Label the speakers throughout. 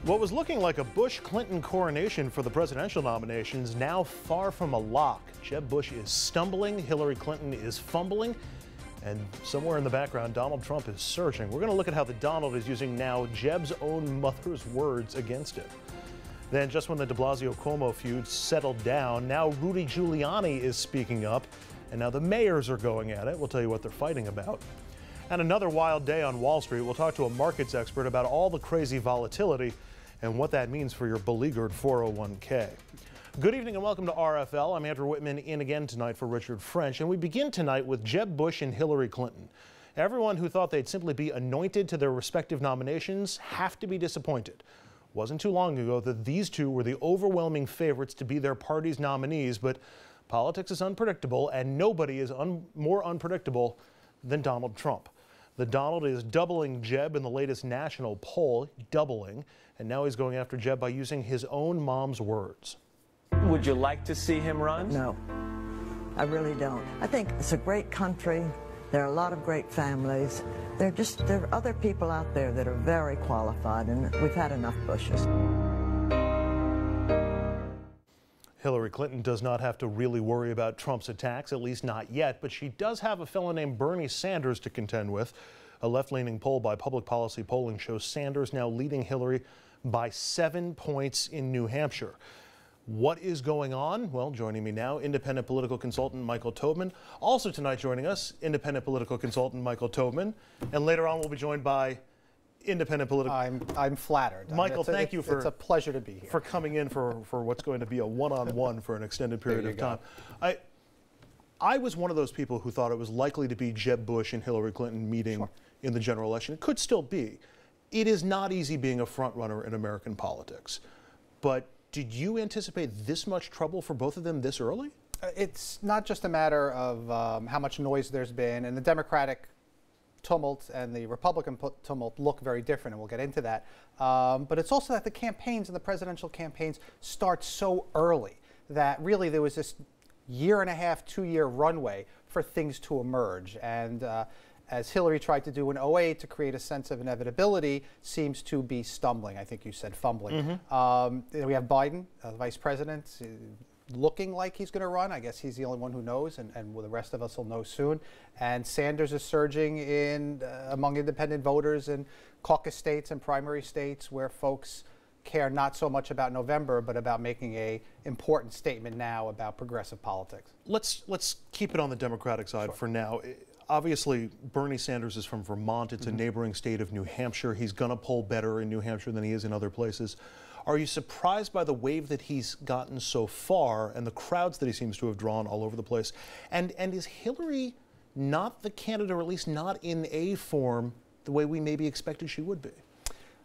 Speaker 1: What was looking like a Bush-Clinton coronation for the presidential nominations now far from a lock. Jeb Bush is stumbling, Hillary Clinton is fumbling, and somewhere in the background, Donald Trump is surging. We're going to look at how the Donald is using now Jeb's own mother's words against him. Then, just when the de Blasio-Cuomo feud settled down, now Rudy Giuliani is speaking up, and now the mayors are going at it. We'll tell you what they're fighting about. And another wild day on Wall Street. We'll talk to a markets expert about all the crazy volatility and what that means for your beleaguered 401k. Good evening and welcome to RFL. I'm Andrew Whitman, in again tonight for Richard French. And we begin tonight with Jeb Bush and Hillary Clinton. Everyone who thought they'd simply be anointed to their respective nominations have to be disappointed. Wasn't too long ago that these two were the overwhelming favorites to be their party's nominees, but politics is unpredictable, and nobody is more unpredictable than Donald Trump. The Donald is doubling Jeb in the latest national poll, doubling, and now he's going after Jeb by using his own mom's words.
Speaker 2: Would you like to see him run?
Speaker 3: No, I really don't. I think it's a great country. There are a lot of great families. There are other people out there that are very qualified, and we've had enough Bushes.
Speaker 1: Hillary Clinton does not have to really worry about Trump's attacks, at least not yet, but she does have a fellow named Bernie Sanders to contend with. A left-leaning poll by Public Policy Polling shows Sanders now leading Hillary by 7 points in New Hampshire. What is going on? Well, joining me now, independent political consultant Michael Tobman. Also tonight joining us, independent political consultant Michael Tobman. And later on we'll be joined by independent political...
Speaker 4: I'm flattered.
Speaker 1: Michael, thank you for...
Speaker 4: It's a pleasure to be here.
Speaker 1: For coming in for what's going to be a one-on-one for an extended period of time. I was one of those people who thought it was likely to be Jeb Bush and Hillary Clinton meeting in the general election. It could still be. It is not easy being a front runner in American politics. But did you anticipate this much trouble for both of them this early?
Speaker 4: It's not just a matter of how much noise there's been, and the Democratic tumult and the Republican tumult look very different, and we'll get into that. But it's also that the campaigns and the presidential campaigns start so early that really there was this year and a half, 2-year runway for things to emerge. And as Hillary tried to do in 2008 to create a sense of inevitability, seems to be stumbling. I think you said fumbling. We have Biden, the vice president, looking like he's going to run. I guess he's the only one who knows, and the rest of us will know soon. And Sanders is surging in among independent voters in caucus states and primary states where folks care not so much about November, but about making a important statement now about progressive politics.
Speaker 1: Let's keep it on the Democratic side for now. Obviously, Bernie Sanders is from Vermont. It's a neighboring state of New Hampshire. He's going to poll better in New Hampshire than he is in other places. Are you surprised by the wave that he's gotten so far and the crowds that he seems to have drawn all over the place? And is Hillary not the candidate, or at least not in a form, the way we maybe expected she would be?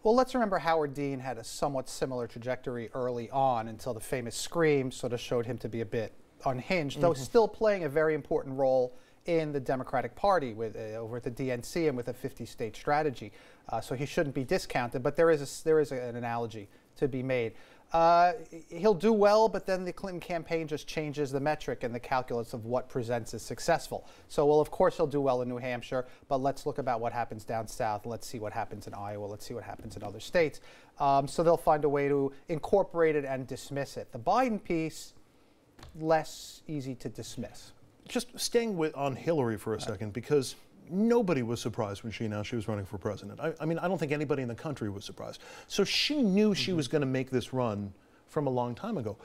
Speaker 4: Well, let's remember Howard Dean had a somewhat similar trajectory early on until the famous scream sort of showed him to be a bit unhinged, though still playing a very important role in the Democratic Party with over at the DNC and with a 50-state strategy. So he shouldn't be discounted, but there is an analogy to be made. He'll do well, but then the Clinton campaign just changes the metric and the calculus of what presents as successful. So, well, of course he'll do well in New Hampshire, but let's look about what happens down south. Let's see what happens in Iowa. Let's see what happens in other states. So they'll find a way to incorporate it and dismiss it. The Biden piece, less easy to dismiss.
Speaker 1: Just staying on Hillary for a second, because nobody was surprised when she announced she was running for president. I mean, I don't think anybody in the country was surprised. So she knew she was going to make this run from a long time ago.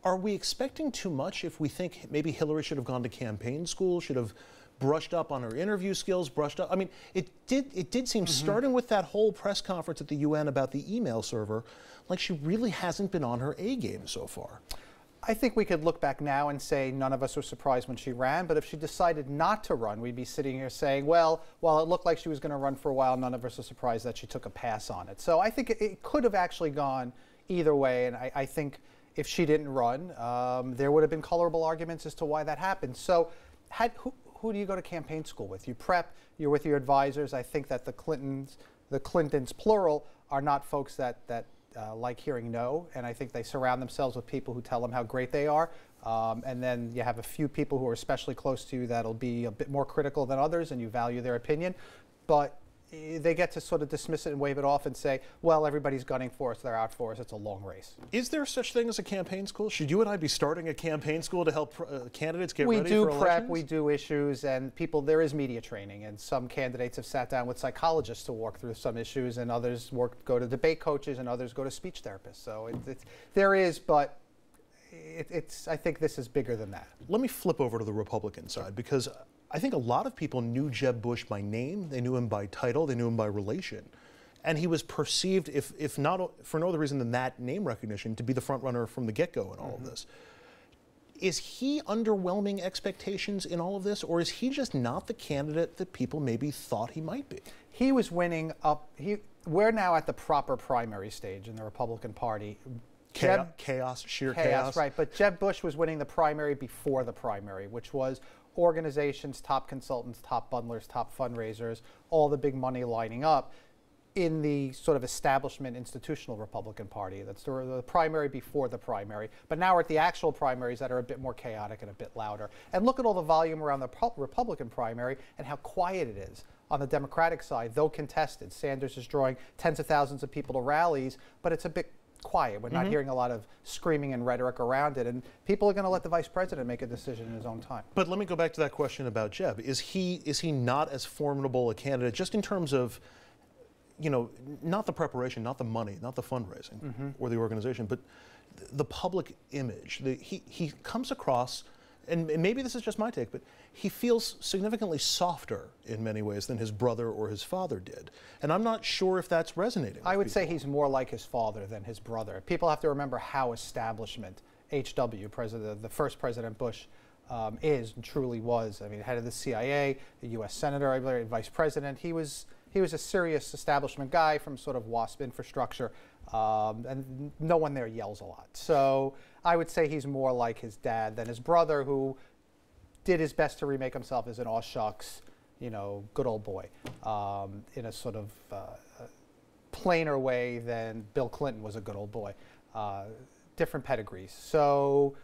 Speaker 1: Are we expecting too much if we think maybe Hillary should have gone to campaign school, should have brushed up on her interview skills, brushed up? I mean, it did seem, starting with that whole press conference at the UN about the email server, like she really hasn't been on her A game so far.
Speaker 4: I think we could look back now and say none of us were surprised when she ran, but if she decided not to run, we'd be sitting here saying, well, while it looked like she was going to run for a while, none of us are surprised that she took a pass on it. So I think it could have actually gone either way, and I think if she didn't run, there would have been colorable arguments as to why that happened. So who do you go to campaign school with? You prep, you're with your advisors. I think that the Clintons plural, are not folks that like hearing no, and I think they surround themselves with people who tell them how great they are. And then you have a few people who are especially close to you that'll be a bit more critical than others, and you value their opinion. But they get to sort of dismiss it and wave it off and say, well, everybody's gunning for us, they're out for us, it's a long race.
Speaker 1: Is there such thing as a campaign school? Should you and I be starting a campaign school to help candidates get ready for elections?
Speaker 4: We do prep, we do issues, and people, there is media training, and some candidates have sat down with psychologists to walk through some issues, and others go to debate coaches, and others go to speech therapists. So there is, but I think this is bigger than that. Let
Speaker 1: me flip over to the Republican side, because I think a lot of people knew Jeb Bush by name, they knew him by title, they knew him by relation. And he was perceived, if not for no other reason than that name recognition, to be the front runner from the get-go in all of this. Is he underwhelming expectations in all of this, or is he just not the candidate that people maybe thought he might be?
Speaker 4: He was winning up. We're now at the proper primary stage in the Republican Party.
Speaker 1: Sheer chaos.
Speaker 4: Right, but Jeb Bush was winning the primary before the primary, which was organizations, top consultants, top bundlers, top fundraisers, all the big money lining up in the sort of establishment institutional Republican Party. That's the primary before the primary. But now we're at the actual primaries that are a bit more chaotic and a bit louder. And look at all the volume around the Republican primary and how quiet it is. On the Democratic side, though contested, Sanders is drawing tens of thousands of people to rallies, but it's a bit quiet. We're not hearing a lot of screaming and rhetoric around it, and people are going to let the vice president make a decision in his own time.
Speaker 1: But let me go back to that question about Jeb. Is he not as formidable a candidate, just in terms of, you know, not the preparation, not the money, not the fundraising or the organization, but the public image? He comes across, and maybe this is just my take, but he feels significantly softer in many ways than his brother or his father did. And I'm not sure if that's resonating with
Speaker 4: I would
Speaker 1: people.
Speaker 4: say he's more like his father than his brother. People have to remember how establishment, H.W., the first President Bush, is and truly was. I mean, head of the CIA, a U.S. Senator, I believe, Vice President. He was a serious establishment guy from sort of WASP infrastructure, and no one there yells a lot. So I would say he's more like his dad than his brother, who did his best to remake himself as an aw shucks, you know, good old boy, in a sort of plainer way than Bill Clinton was a good old boy. Different pedigrees. So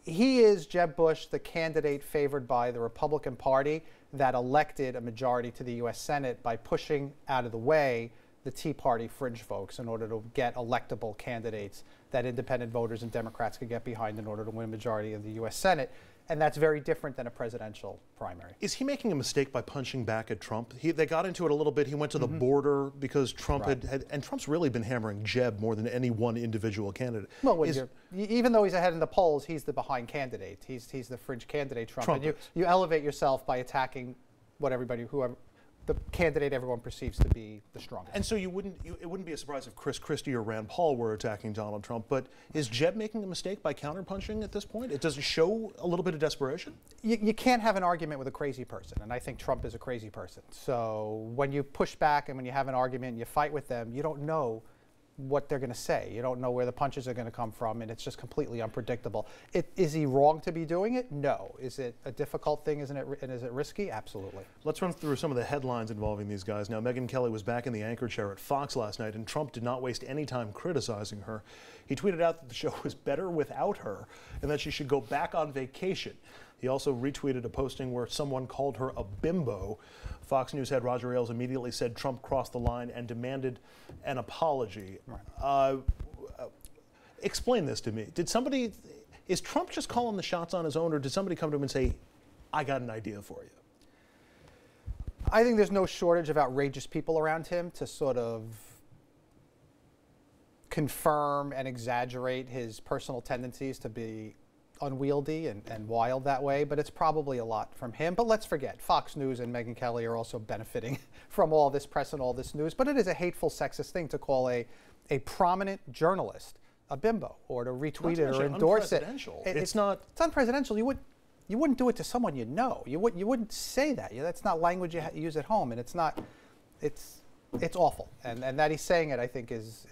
Speaker 4: he is, Jeb Bush, the candidate favored by the Republican Party that elected a majority to the U.S. Senate by pushing out of the way the Tea Party fringe folks in order to get electable candidates that independent voters and Democrats could get behind in order to win a majority of the U.S. Senate. And that's very different than a presidential primary.
Speaker 1: Is he making a mistake by punching back at Trump? They got into it a little bit. He went to the border because Trump and Trump's really been hammering Jeb more than any one individual candidate.
Speaker 4: Well, even though he's ahead in the polls, he's the behind candidate. He's the fringe candidate, Trump. And you elevate yourself by attacking whoever the candidate everyone perceives to be the strongest.
Speaker 1: And so it wouldn't be a surprise if Chris Christie or Rand Paul were attacking Donald Trump, but is Jeb making a mistake by counterpunching at this point? Does it show a little bit of desperation?
Speaker 4: You can't have an argument with a crazy person, and I think Trump is a crazy person. So when you push back and when you have an argument and you fight with them, you don't know what they're going to say. You don't know where the punches are going to come from, and it's just completely unpredictable. Is he wrong to be doing it? No. Is it a difficult thing, and is it risky? Absolutely.
Speaker 1: Let's run through some of the headlines involving these guys. Now, Megyn Kelly was back in the anchor chair at Fox last night, and Trump did not waste any time criticizing her. He tweeted out that the show was better without her and that she should go back on vacation. He also retweeted a posting where someone called her a bimbo. Fox News head Roger Ailes immediately said Trump crossed the line and demanded an apology. Right. Explain this to me. Is Trump just calling the shots on his own, or did somebody come to him and say, I got an idea for you?
Speaker 4: I think there's no shortage of outrageous people around him to sort of confirm and exaggerate his personal tendencies to be unwieldy and wild that way, but it's probably a lot from him. But let's forget, Fox News and Megyn Kelly are also benefiting from all this press and all this news. But it is a hateful, sexist thing to call a prominent journalist a bimbo, or to retweet it or endorse it. It's unpresidential. You wouldn't do it to someone you know. You wouldn't say that. That's not language you use at home, and it's not. It's awful. And that he's saying it, I think, is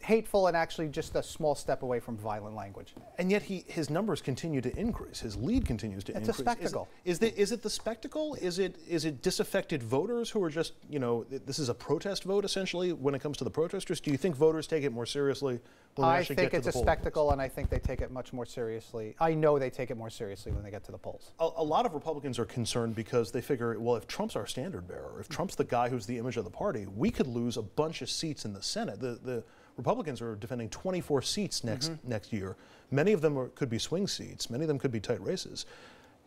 Speaker 4: hateful and actually just a small step away from violent language.
Speaker 1: And yet his numbers continue to increase. His lead continues to increase.
Speaker 4: It's a spectacle.
Speaker 1: Is it the spectacle? Is it disaffected voters who are just, this is a protest vote essentially when it comes to the protesters? Do you think voters take it more seriously when they actually get to the polls?
Speaker 4: I think it's a spectacle, and I think they take it much more seriously. I know they take it more seriously when they get to the polls.
Speaker 1: A lot of Republicans are concerned because they figure, well, if Trump's our standard bearer, if Trump's the guy who's the image of the party, we could lose a bunch of seats in the Senate. The Republicans are defending 24 seats next year. Many of them could be swing seats. Many of them could be tight races.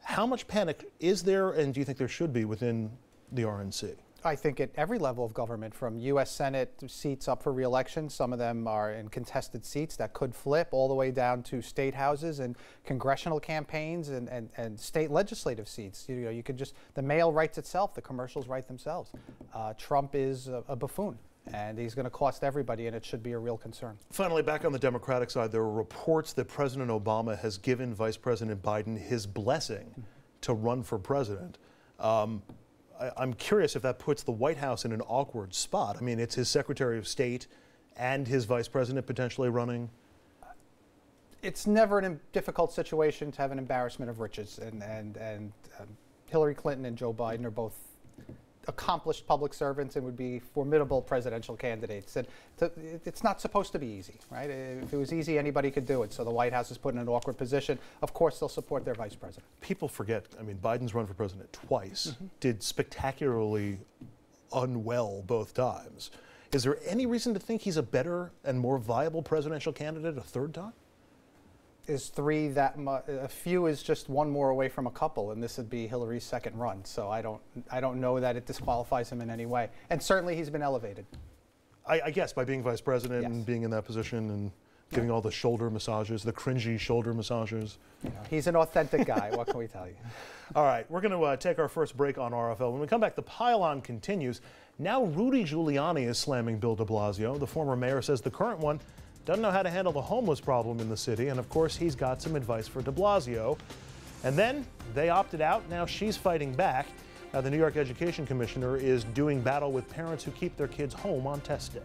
Speaker 1: How much panic is there, and do you think there should be within the RNC?
Speaker 4: I think at every level of government, from U.S. Senate seats up for re-election, some of them are in contested seats that could flip, all the way down to state houses and congressional campaigns and state legislative seats. You could just, the mail writes itself, the commercials write themselves. Trump is a buffoon, and he's going to cost everybody, and it should be a real concern. Finally,
Speaker 1: back on the Democratic side, there are reports that President Obama has given Vice President Biden his blessing to run for president. I'm curious if that puts the White House in an awkward spot. I mean, it's his Secretary of State and his Vice President potentially running.
Speaker 4: It's never a difficult situation to have an embarrassment of riches, and Hillary Clinton and Joe Biden are both accomplished public servants and would be formidable presidential candidates. And it's not supposed to be easy, right? If it was easy, anybody could do it. So the White House is put in an awkward position. Of course, they'll support their vice president.
Speaker 1: People forget, I mean, Biden's run for president twice, did spectacularly unwell both times. Is there any reason to think he's a better and more viable presidential candidate a third time?
Speaker 4: Is three that much? A few is just one more away from a couple, and this would be Hillary's second run. So I don't know that it disqualifies him in any way. And certainly he's been elevated.
Speaker 1: I guess by being vice president and being in that position and giving all the shoulder massages, the cringy shoulder massages.
Speaker 4: He's an authentic guy. What can we tell you?
Speaker 1: All right, we're going to take our first break on RFL. When we come back, the pile-on continues. Now Rudy Giuliani is slamming Bill de Blasio. The former mayor says the current one doesn't know how to handle the homeless problem in the city, and of course he's got some advice for de Blasio. And then they opted out. Now she's fighting back. The New York Education Commissioner is doing battle with parents who keep their kids home on test day.